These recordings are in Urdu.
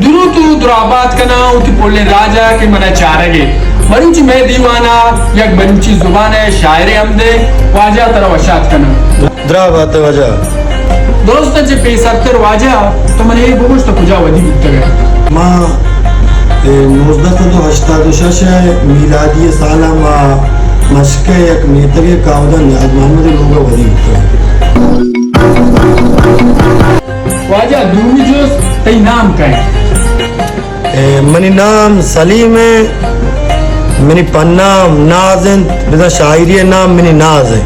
درو تو درابات کنا اوتی پولے راجا کے منا چارگے بلوچی میں دیوانا یک بلوچی زبان ہے شاعر حمدے واجہ ترا وشات کنا درابات واجہ دوست جے پیسرتر واجہ تو من یہ بگوش تو کجا ودی بیتا گئے ما 1986 میلادی سالہ ما مشکہ یک میتر کاودن نیاز محمد لوگا ودی بیتا واجہ دومی جوز تی نام کہیں منی نام سلیم ہے منی پنام نازن بدا شاعری نام منی ناز ہے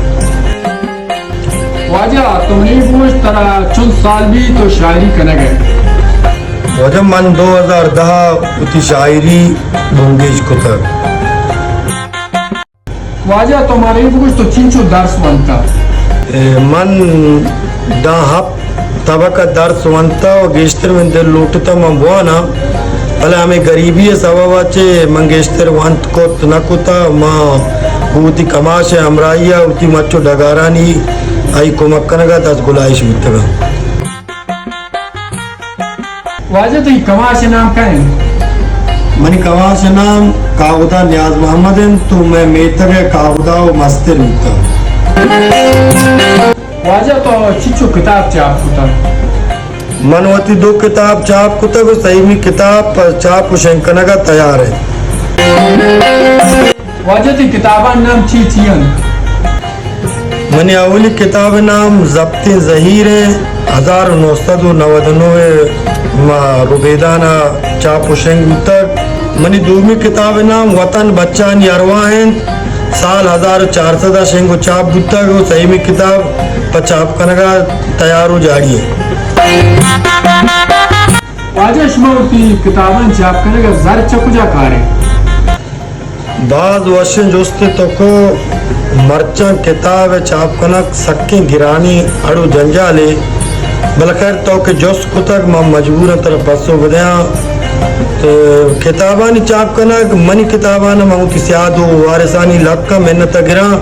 واجہ تم نے پوچھ ترا چند سال بھی تو شاعری کنا گئے واجہ من 2010 اتی شاعری بونگیج کتا واجہ تمہارے پوچھ تو چنچو درس وانتا من دا ہپ طبقہ درس وانتا و گیشتر من در لوٹتا من بوانا بلے ہمیں غریبی سببا چے من گیشتر وانت کت نکتا ما ہوتی کماش امرائیہ ہوتی مچو ڈگارانی آئی کو مکنگا دس گلائش بیتگا واجہ تو کماش نام کہیں منی کماش نام کاغدہ نیاز محمد ہیں تو میں میتر کاغدہ و مستر ہوتا واجہ تو چچو کتاب چاپ کتا منوتی 2 کتاب چاپ کتا کو صحیح کتاب پر چاپ شنکنگا تیار ہے واجہ تی کتابان نام چی چیئن منی اولی کتاب نام ضبط ظہیر ہے 1999 روبیدانہ چاپ شنگ تک منی دومی کتاب نام وطن بچان یارواں ہیں سال 1400 شنگو چاپ بتا گو صحیح کتاب پر چاپ کنگا تیارو جاڑی ہے واجہ شما ہوتی کتابان چاپ کرنے کا زر چکجا کارے بعض وشن جوستے تو کو مرچان کتاب چاپ کنک سکیں گرانی اڑو جنجالے بلخیر تو کہ جوس کو تک میں مجبور طرف بسو بدیاں کتابانی چاپ کنک منی کتابانا مہوتی سیادو وارثانی لکا محنت گران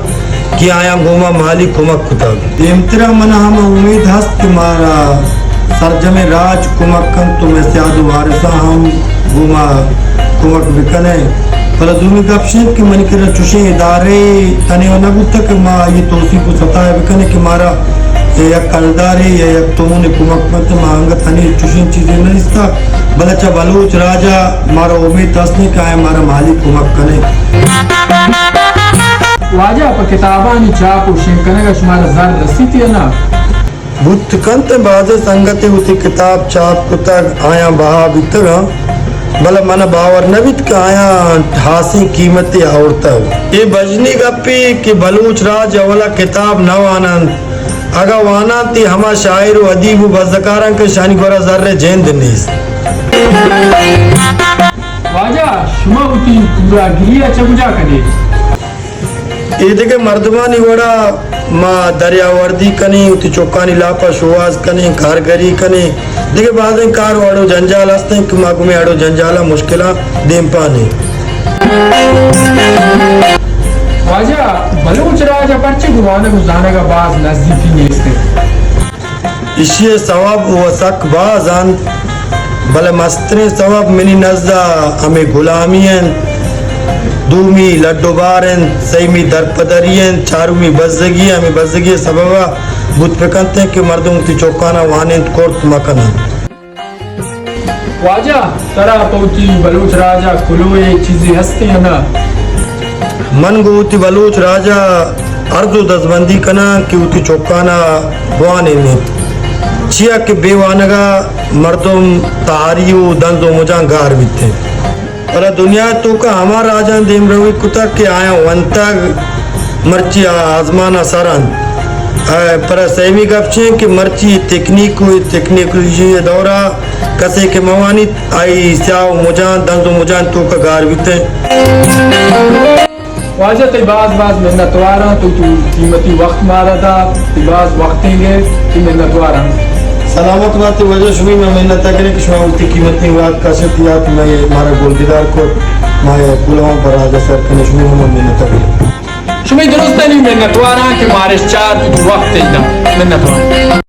کی آیا گوما مالی کمک کتاب امترا منا ہم امید ہست کہ مارا سرجم راج کمکن تو میں سیادو وارثا ہم گوما کمک بکنے بلا دومی گپشن کہ منی کرا چوشیں ادارے تنے و نگو تک ما یہ توصیف کو ستا ہے بکنے کہ مارا یا کلدارے یا تمون کمک مت مانگا تنے چوشیں چیزیں نہیں ستا بلچہ بلوچ راجہ مارا امید ہستنے کہ آیا مارا مالی کمک کنے واجہ پا کتابانی چاپ و شنکنے کا شمارا زر رسیتی ہے نا بھت کنت بعض سنگتے ہوتی کتاب چاپ کو تک آیا بہا بیتگا بلا منا باور نبیت کہ آیا ہاسی قیمتی آورتا ہو یہ بجنی گپی کہ بلوچ راج اولا کتاب نو آنند اگا وانا تی ہما شاعر و عدیب و بزدکاران کے شانی گورا ذر جیند نیست واجہ شما ہوتی کمرا گریہ چکجا کنے یہ دیکھے مردمانی وڑا ما دریا وردی کنی اتی چوکانی لاپا شواز کنی کارگری کنی دیکھے بعضیں کار وڑو جنجال ہستیں کہ ما گمی اڑو جنجالا مشکلہ دیم پانے واجہ بلوچ راجہ پرچے گوانا گزانا کا باز نزدیکی نیستے اسی ثواب و سک بازان بلے مستری ثواب منی نزدہ ہمیں غلامی ہیں دومی لڈو بارن سیمی درپدرین چارومی بزدگی ہمیں بزدگی سببا بود پکنتے ہیں کہ مردم تی چوکانا وانند کورت مکنن واجہ ترا پوتی بلوچ راجہ کلوے چیزی ہستے ہیں نا من گو تی بلوچ راجہ ارض و دزبندی کنا کہ تی چوکانا وانند چیا کہ بیوانگا مردم تاریو دنز و مجان گار بیتے اور دنیا تو کا ہمارا آجان دیم روی کتا کہ آیا وانتا مرچی آزمانا سران پر سیمی گفچیں کہ مرچی تکنیکی دورہ کسے کے موانی آئی سیاو مجان دنزو مجان تو کا گار بیتے واجہ تی باز محنتوارا تو قیمتی وقت مارا تھا تی باز وقتیں گے تی محنتوارا سلامت بات وجہ شمی میں محنت کرے کہ شما ہوتی قیمتی وقت کا شتیات میں مارا گولدیدار کو مایا پولوں پر آجا سر کنے شمی میں محنت کرے شمی درست نہیں محنتوارا کہ مارش چار تو وقت دینا محنتوارا